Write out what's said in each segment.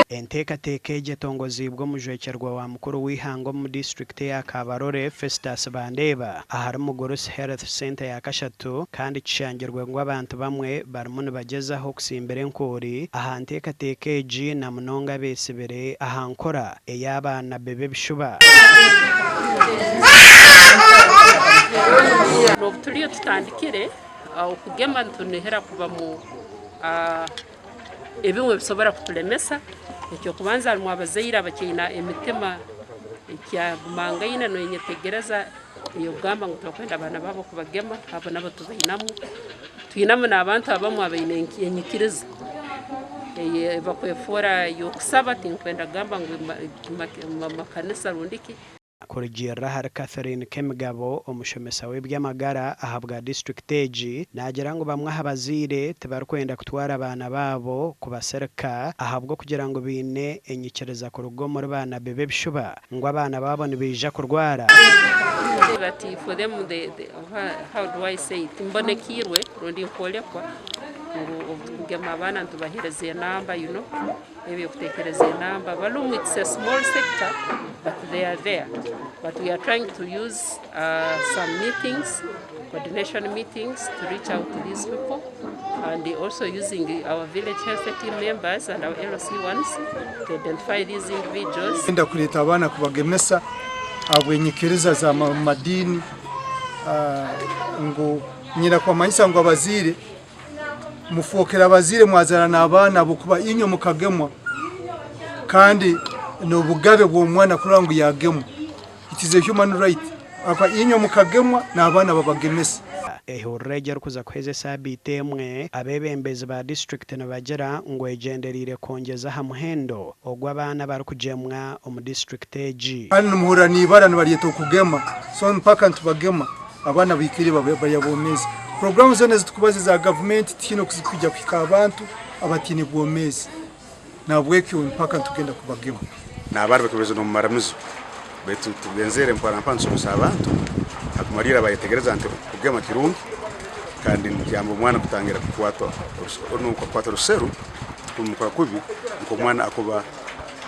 enteekateeka egi etongozibwe omujwekyerwa wa mukuru w'ihanga mu district ya Kabarole Festus Bandeeba ahari Mugorosi Health Center ya Kashatu kandi kishangirwe ngu abantu bamwe barimu nibagezaho okusimbira enkoori aha nteekateeka egi na munonga beesibire aha nkora ey'abaana b'ebishuba. Turiyo tutandikire okugema ntunihira kuba mu ebimwe bisobora kutulemesa ekyo kubanza harimu abazaire abakiina emitima ekyagumangayina noyenyetegereza iyo kugamba ngu turakwenda abaana baabo kubagema abo nabo tuyinamu n'abantu abamu abaine enyikiriza bakwefuura y'okusaba tinkwenda kugamba ngu makanisa rundiki. Kurugirra hari Catherine Kemigabo omushomesa w'ebyamagara ahabwa district egi nagira ngu bamwe abazaire tibarikwenda kutwara abaana baabo kubasereka ahabwo kugira ngo biine enyikiriza kuruga omuri baana b'ebishuba ngu abaana baabo nibaija kurwara. But for them, how do I say it? Mbonekirwe rundi nkolekwa ngema abana ntubahereza enamba, you know, maybe okutekereza enamba balumu. It's a small sector but they are there, but we are trying to use some meetings, coordination meetings, to reach out to these people, and also using our village health team members and our LOC ones to identify these individuals. Enda kuleta abana kubagemesa abwenyikiriza za madini ngo nyira kwa maisa ngo abazire mufokera abazire mwazara n'abana bukuba inyo mukagemwa kandi no bugabe bw'omwana kuranga ngo yagemwa. It is a human right akwa inyo mukagemwa n'abana babagemesa. Ehurreje rukuza kweze sabite emwe abebembezi ba district nabagira ngo egenderire kongeza ha muhendo ogw'abaana bari kujemwa omu district egi kandi muhura nibara nibariyeta kugema so mpaka ntubagema abana bikiri bayabomeza. Programs zone zitukubaze za government tino kuzikujya kwika abantu abatini bwomeza nabwekyo mpaka ntugenda kubagema n'abari bakomeje no maramizo betu tugenzere mparampanso abantu akumarira bayetegereza ante kugema kirungi kandi njambo mwana kutangira kukwatwa nuko kwatwa ruseru kumukora kubi nko mwana akuba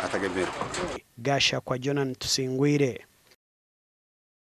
atagemera. Gasha kwa Jonan Tusingwire.